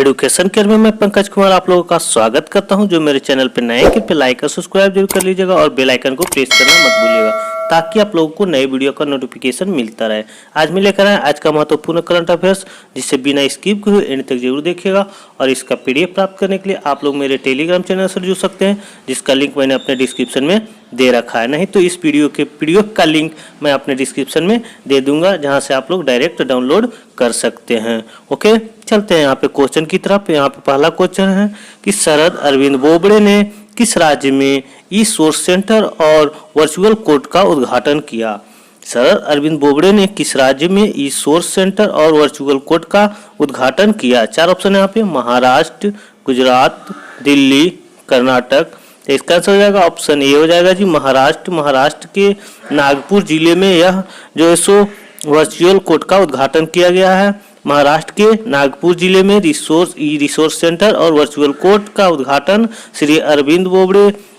Education care में मैं पंकज कुमार आप लोगों का स्वागत करता हूं। जो मेरे चैनल पे नए हैं कृपया लाइक और सब्सक्राइब जरूर कर लीजिएगा और बेल आइकन को प्रेस करना मत भूलिएगा ताकि आप लोगों को नए वीडियो का नोटिफिकेशन मिलता रहे। आज मैं लेकर आया आज का महत्वपूर्ण करंट अफेयर्स, जिससे बिना स्किप किए एंड तक जरूर देखिएगा। और इसका पीडीएफ प्राप्त करने के लिए आप लोग मेरे टेलीग्राम चैनल से जुड़ सकते हैं, जिसका लिंक मैंने अपने डिस्क्रिप्शन में दे रखा है। नहीं तो इस वीडियो के पीडीएफ का लिंक मैं अपने डिस्क्रिप्शन में दे दूंगा, जहां से आप लोग डायरेक्ट डाउनलोड कर सकते हैं। ओके, चलते हैं यहाँ पे क्वेश्चन की तरफ। यहाँ पे पहला क्वेश्चन है कि शरद अरविंद बोबड़े ने किस राज्य में ई सोर्स सेंटर और वर्चुअल कोर्ट का उद्घाटन किया। शरद अरविंद बोबड़े ने किस राज्य में ई सोर्स सेंटर और वर्चुअल कोर्ट का उद्घाटन किया। चार ऑप्शन है यहाँ पे, महाराष्ट्र, गुजरात, दिल्ली, कर्नाटक। तो इसका आंसर हो जाएगा ऑप्शन ए हो जाएगा जी, महाराष्ट्र। महाराष्ट्र के नागपुर जिले में यह जो है सो वर्चुअल कोर्ट का उद्घाटन किया गया है। महाराष्ट्र के नागपुर जिले में रिसोर्स सेंटर और वर्चुअल कोर्ट का उद्घाटन श्री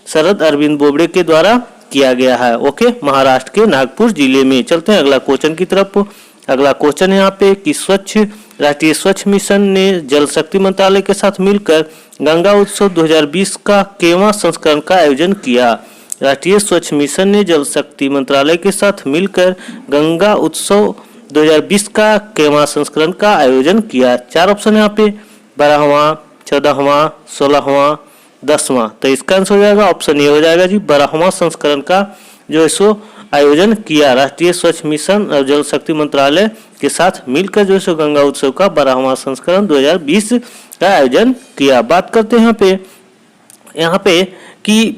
शरद अरविंद बोबड़े के द्वारा किया गया है। ओके, महाराष्ट्र के नागपुर जिले में। चलते हैं अगला क्वेश्चन की तरफ। अगला क्वेश्चन है यहाँ पे कि राष्ट्रीय स्वच्छ मिशन ने जल शक्ति मंत्रालय के साथ मिलकर गंगा उत्सव 2020 का केवां संस्करण का आयोजन किया। राष्ट्रीय स्वच्छ मिशन ने जल शक्ति मंत्रालय के साथ मिलकर गंगा उत्सव 2020 का केवां संस्करण का आयोजन किया। चार ऑप्शन है यहाँ पे, 12वां, 14वां, 16वां, 10वां। तो इसका आंसर हो जाएगा ऑप्शन ए हो जाएगा जी, 12वां संस्करण का जो है सो आयोजन किया। राष्ट्रीय स्वच्छ मिशन और जल शक्ति मंत्रालय के साथ मिलकर जो है सो गंगा उत्सव का 12वां संस्करण 2020 का आयोजन किया। बात करते हैं यहाँ पे कि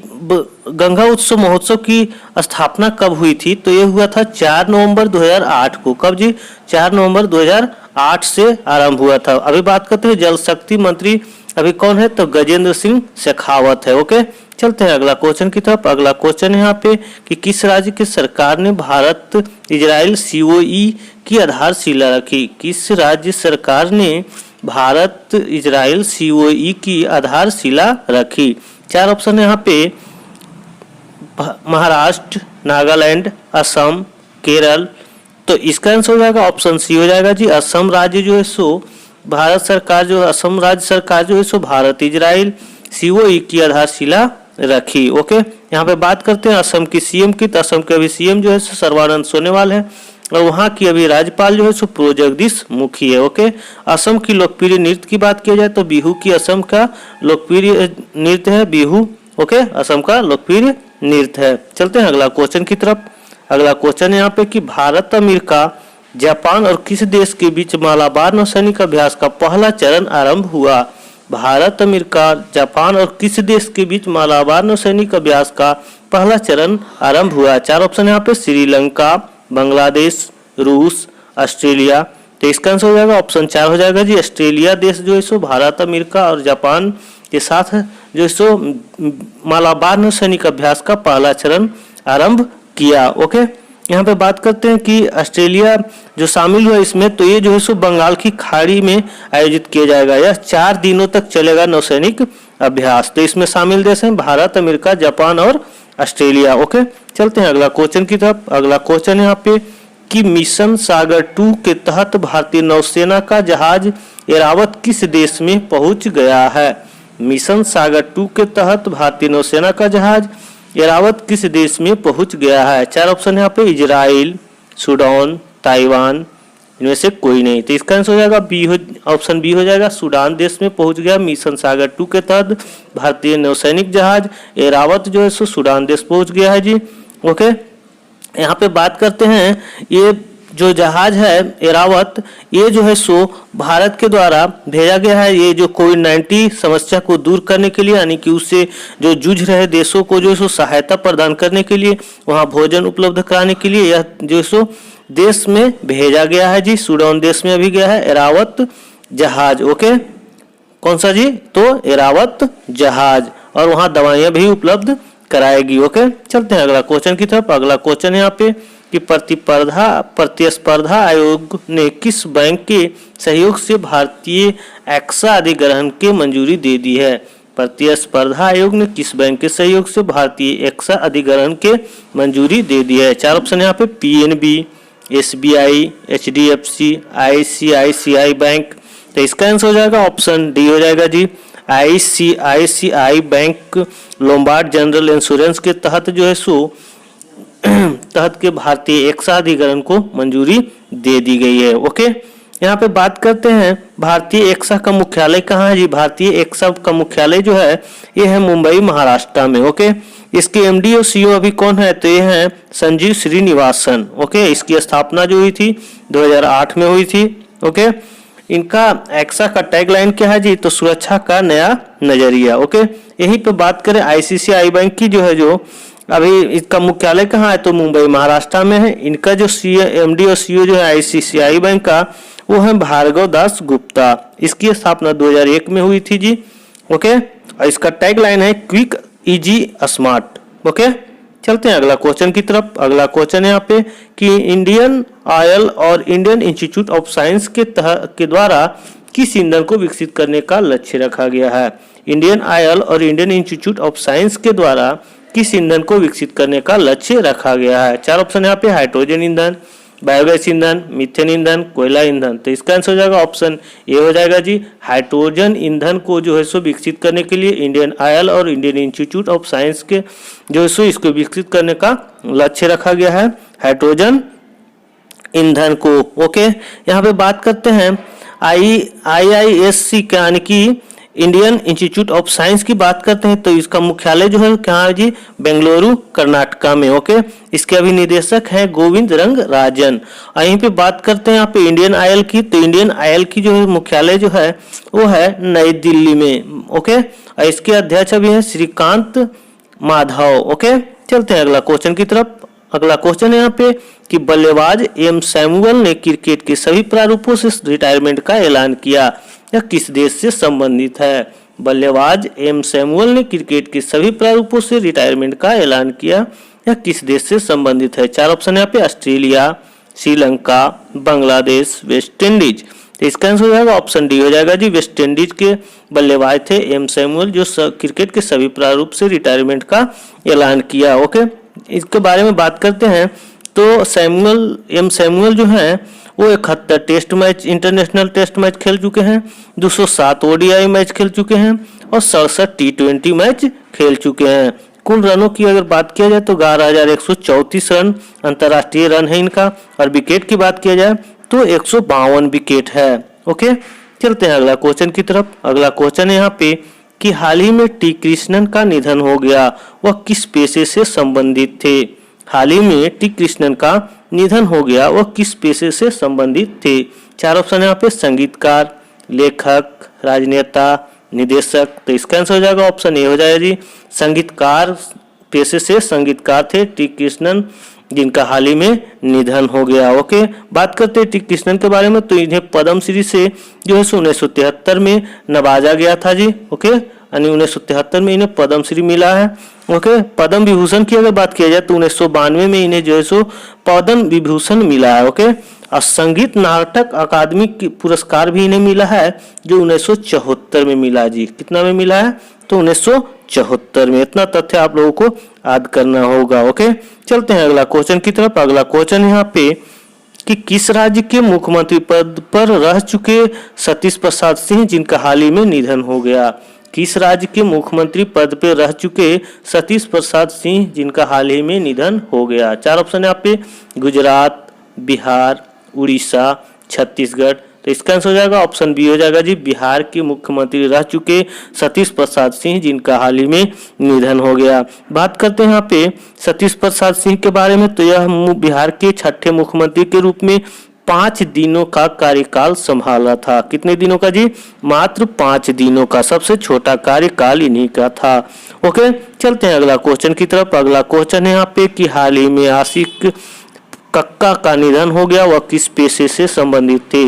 गंगा उत्सव महोत्सव की स्थापना कब हुई थी। तो ये हुआ था 4 नवंबर 2008 को। कब जी? 4 नवंबर 2008 से आरंभ हुआ था। अभी बात करते हैं जल शक्ति मंत्री अभी कौन है, तो गजेंद्र सिंह शेखावत है। ओके, चलते हैं अगला क्वेश्चन की तरफ। अगला क्वेश्चन है यहाँ पे कि किस राज्य की सरकार ने भारत इजराइल सीओई की आधारशिला रखी। किस राज्य सरकार ने भारत इजराइल सीओई की आधारशिला रखी। चार ऑप्शन है यहाँ पे, महाराष्ट्र, नागालैंड, असम, केरल। तो इसका आंसर हो जाएगा ऑप्शन सी हो जाएगा जी, असम राज्य जो है सो भारत सरकार जो असम राज्य सरकार जो है सो भारत इजराइल सीओई की आधारशिला रखी। ओके, यहाँ पे बात करते हैं असम की सीएम की। तो असम के अभी सीएम जो है सो सर्बानंद सोनोवाल है और वहाँ की अभी राज्यपाल जो है सो प्रो जगदीश मुखी है। ओके, असम की लोकप्रिय नृत्य की बात किया जाए तो बिहू की असम का लोकप्रिय नृत्य है बिहू। ओके, असम का लोकप्रिय नृत्य है। चलते हैं अगला क्वेश्चन की तरफ। अगला क्वेश्चन है यहाँ पे कि भारत, अमेरिका, जापान और किस देश के बीच मालाबार नौसैनिक अभ्यास का पहला चरण आरंभ हुआ। भारत, अमेरिका, जापान और किस देश के बीच मालाबार नौसैनिक अभ्यास का पहला चरण आरंभ हुआ। चार ऑप्शन यहाँ पे, श्रीलंका, बांग्लादेश, रूस, ऑस्ट्रेलिया। तो इसका आंसर हो जाएगा ऑप्शन 4 हो जाएगा जी, ऑस्ट्रेलिया देश जो है सो भारत, अमेरिका और जापान के साथ जो है सो मालाबार नौसैनिक अभ्यास का पहला चरण आरंभ किया। ओके, यहाँ पे बात करते हैं कि ऑस्ट्रेलिया जो शामिल हुआ इसमें, तो ये जो है सो बंगाल की खाड़ी में आयोजित किया जाएगा। यह 4 दिनों तक चलेगा नौसैनिक अभ्यास। तो इसमें शामिल देश हैं भारत, अमेरिका, जापान और ऑस्ट्रेलिया। ओके, चलते हैं अगला क्वेश्चन की तरफ। अगला क्वेश्चन है यहाँ पे कि मिशन सागर 2 के तहत भारतीय नौसेना का जहाज एरावत किस देश में पहुंच गया है। मिशन सागर 2 के तहत भारतीय नौसेना का जहाज एरावत किस देश में पहुंच गया है। चार ऑप्शन है यहाँ पे, इजराइल, सूडान, ताइवान। इनमें से कोई नहीं। तो इसका आंसर हो जाएगा ऑप्शन बी हो जाएगा, सूडान देश में पहुंच गया। मिशन सागर 2 के तहत भारतीय नौसैनिक जहाज एरावत जो है सो सूडान देश पहुंच गया है जी। ओके, यहाँ पे बात करते हैं ये जो जहाज है एरावत, ये जो है सो भारत के द्वारा भेजा गया है। ये जो कोविड-19 समस्या को दूर करने के लिए, यानी कि उससे जो जूझ रहे देशों को जो है सो सहायता प्रदान करने के लिए, वहाँ भोजन उपलब्ध कराने के लिए यह जो है सो देश में भेजा गया है जी। सूडान देश में अभी गया है एरावत जहाज। ओके, कौन सा जी? तो एरावत जहाज, और वहाँ दवाइयाँ भी उपलब्ध कराएगी। ओके, चलते हैं अगला क्वेश्चन की तरफ। अगला क्वेश्चन है यहाँ पे कि प्रतिस्पर्धा आयोग ने किस बैंक के सहयोग से भारतीय एक्सा अधिग्रहण के मंजूरी दे दी है। प्रतिस्पर्धा आयोग ने किस बैंक के सहयोग से भारतीय एक्सा अधिग्रहण के मंजूरी दे दी है। चार ऑप्शन यहाँ पे, PNB, SBI, HDFC, ICICI bank तो इसका आंसर हो जाएगा ऑप्शन डी हो जाएगा जी। ICICI bank Lombard general insurance के तहत जो है सो तहत के भारतीय एक्सा अधिकरण को मंजूरी दे दी गई है। ओके, यहाँ पे बात करते हैं भारतीय एक्सा का मुख्यालय कहाँ है जी। भारतीय एक्सा का मुख्यालय जो है ये है मुंबई महाराष्ट्र में। ओके, इसके एमडी और सीईओ अभी कौन है, तो ये है संजीव श्रीनिवासन। ओके, इसकी स्थापना जो हुई थी 2008 में हुई थी। ओके, इनका एक्सा का टैगलाइन क्या है जी, तो सुरक्षा का नया नजरिया। ओके, यही पे बात करें ICICI बैंक की जो है, जो अभी इसका मुख्यालय कहाँ है, तो मुंबई महाराष्ट्र में है। इनका जो एमडी और सीईओ जो है ICICI बैंक का वो है भार्गव दास गुप्ता। इसकी स्थापना 2001 में हुई थी जी। ओके, और इसका टैगलाइन है क्विक इजी स्मार्ट। ओके, चलते हैं अगला क्वेश्चन की तरफ। अगला क्वेश्चन है यहाँ पे कि इंडियन ऑयल और इंडियन इंस्टीट्यूट ऑफ साइंस के द्वारा किस ईंधन को विकसित करने का लक्ष्य रखा गया है। इंडियन ऑयल और इंडियन इंस्टीट्यूट ऑफ साइंस के द्वारा किस ईंधन को विकसित करने का लक्ष्य रखा गया है। चार ऑप्शन यहाँ पे हाइड्रोजन ईंधन, बायोगैस ईंधन, मीथेन ईंधन, कोयला ईंधन। तो इसका आंसर हो जाएगा ऑप्शन ए हो जाएगा जी। हाइड्रोजन ईंधन को जो है सो विकसित करने के लिए इंडियन ऑयल और इंडियन इंस्टीट्यूट ऑफ साइंस के जो है सो इसको विकसित करने का लक्ष्य रखा गया है, हाइड्रोजन ईंधन को। ओके, यहाँ पे बात करते हैं IISc यानी कि इंडियन इंस्टीट्यूट ऑफ साइंस की बात करते हैं, तो इसका मुख्यालय जो है कहाँ है जी, बेंगलुरु कर्नाटका में। ओके, इसके अभी निदेशक हैं गोविंद रंग राजन। यहीं पे बात करते हैं यहाँ पे इंडियन ऑयल की, तो इंडियन ऑयल की जो है मुख्यालय जो है वो है नई दिल्ली में। ओके, और इसके अध्यक्ष अभी हैं श्रीकांत माधव। ओके, चलते हैं अगला क्वेश्चन की तरफ। अगला क्वेश्चन है यहाँ पे कि बल्लेबाज एम सैमुअल ने क्रिकेट के सभी प्रारूपों से रिटायरमेंट का ऐलान किया, यह किस देश से संबंधित है। बल्लेबाज एम सैमुअल ने क्रिकेट के सभी प्रारूपों से रिटायरमेंट का ऐलान किया, यह किस देश से संबंधित है। चार ऑप्शन यहाँ पे Australia, Sri Lanka, Bangladesh, West Indies. तो इसका आंसर हो जाएगा ऑप्शन डी हो जाएगा जी। वेस्ट इंडीज के बल्लेबाज थे एम सैमुअल, जो क्रिकेट के सभी प्रारूप से रिटायरमेंट का ऐलान किया। ओके, इसके बारे में बात करते हैं तो एम सैमुअल जो है वो 71 test match, international test match खेल चुके हैं, 207 ODI मैच खेल चुके हैं और 67 T20 मैच खेल चुके हैं। कुल रनों की अगर बात किया जाए तो 11,134 रन अंतर्राष्ट्रीय रन है इनका, और विकेट की बात किया जाए तो 152 विकेट है। ओके, चलते हैं अगला क्वेश्चन की तरफ। अगला क्वेश्चन है यहाँ पे कि हाल ही में टी कृष्णन का निधन हो गया, वह किस पेशे से संबंधित थे। हाल ही में टी कृष्णन का निधन हो गया, वह किस पेशे से संबंधित थे। चार ऑप्शन है यहाँ पे संगीतकार, लेखक, राजनेता, निदेशक। तो इसका आंसर हो जाएगा ऑप्शन ए हो जाएगा जी। संगीतकार पेशे से संगीतकार थे टी कृष्णन, जिनका हाल ही में निधन हो गया। ओके, बात करते हैं टी कृष्णन के बारे में, तो इन्हें पद्म श्री से जो है 1973 में नवाजा गया था जी। ओके, यानी 1973 में इन्हें पद्म श्री मिला है। ओके, पद्म विभूषण की अगर बात किया जाए तो 1992 में इन्हें जो है सो पद्म विभूषण मिला है। ओके, और संगीत नाटक अकादमी पुरस्कार भी इन्हें मिला है, जो 1974 में मिला जी। कितना में मिला है, तो 1974 में। इतना तथ्य आप लोगों को याद करना होगा। ओके, चलते हैं अगला क्वेश्चन की तरफ। अगला क्वेश्चन यहाँ पे कि किस राज्य के मुख्यमंत्री पद पर रह चुके सतीश प्रसाद सिंह, जिनका हाल ही में निधन हो गया। किस राज्य के मुख्यमंत्री पद पर रह चुके सतीश प्रसाद सिंह, जिनका हाल ही में निधन हो गया। चार ऑप्शन है यहाँ पे गुजरात, बिहार, उड़ीसा, छत्तीसगढ़। तो इसका आंसर हो जाएगा ऑप्शन बी हो जाएगा जी। बिहार के मुख्यमंत्री रह चुके सतीश प्रसाद सिंह, जिनका हाल ही में निधन हो गया। बात करते हैं यहाँ पे सतीश प्रसाद सिंह के बारे में, तो यह बिहार के 6ठे मुख्यमंत्री के रूप में 5 दिनों का कार्यकाल संभाला था। कितने दिनों का जी, मात्र 5 दिनों का। सबसे छोटा कार्यकाल इन्हीं का था। ओके, चलते हैं अगला क्वेश्चन की तरफ। अगला क्वेश्चन है यहाँ पे कि हाल ही में आशिक कक्का का निधन हो गया, वह किस पेशे से संबंधित थे।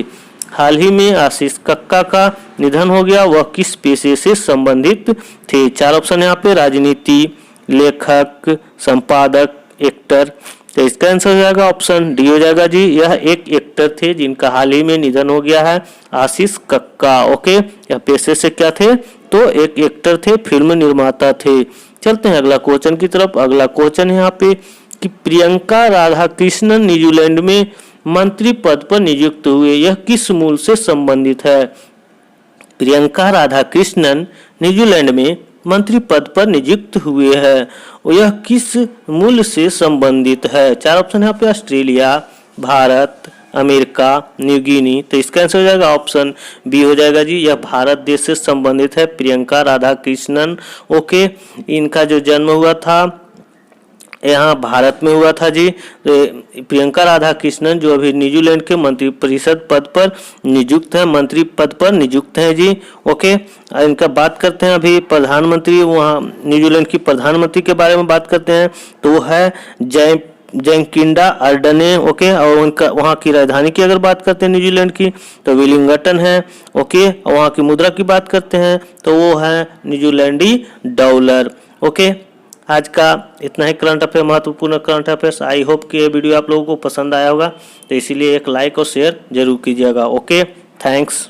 हाल ही में आशीष कक्का का निधन हो गया, वह किस पेशे से संबंधित थे। चार ऑप्शन यहाँ पे राजनीति, लेखक, संपादक, एक्टर। तो इसका आंसर हो जाएगा ऑप्शन डी हो जाएगा जी। यह एक एक्टर थे जिनका हाल ही में निधन हो गया है, आशीष कक्का। ओके, यह पेशे से क्या थे, तो एक एक्टर थे, फिल्म निर्माता थे। चलते हैं अगला क्वेश्चन की तरफ। अगला क्वेश्चन है यहाँ पे कि प्रियंका राधाकृष्णन न्यूजीलैंड में मंत्री पद पर नियुक्त हुए, यह किस मूल से संबंधित है। प्रियंका राधाकृष्णन न्यूजीलैंड में मंत्री पद पर नियुक्त हुए हैं और यह किस मूल्य से संबंधित है? चार ऑप्शन है यहाँ पे, Australia, Bharat, America, New Guinea. तो इसका आंसर हो जाएगा ऑप्शन बी हो जाएगा जी, यह भारत देश से संबंधित है, प्रियंका राधाकृष्णन। ओके, इनका जो जन्म हुआ था यहाँ भारत में हुआ था जी। प्रियंका राधाकृष्णन जो अभी न्यूजीलैंड के मंत्री परिषद पद पर नियुक्त है, मंत्री पद पर नियुक्त हैं जी। ओके, इनका बात करते हैं अभी प्रधानमंत्री, वहाँ न्यूजीलैंड की प्रधानमंत्री के बारे में बात करते हैं तो वो है जैकिंडा अर्डने। ओके, और उनका वहाँ की राजधानी की अगर बात करते हैं न्यूजीलैंड की तो वेलिंगटन है। ओके, और वहाँ की मुद्रा की बात करते हैं तो वो है न्यूजीलैंडी डॉलर। ओके, आज का इतना ही करंट अफेयर, महत्वपूर्ण करंट अफेयर्स। आई होप कि ये वीडियो आप लोगों को पसंद आया होगा, तो इसीलिए एक लाइक और शेयर जरूर कीजिएगा। Okay, thanks.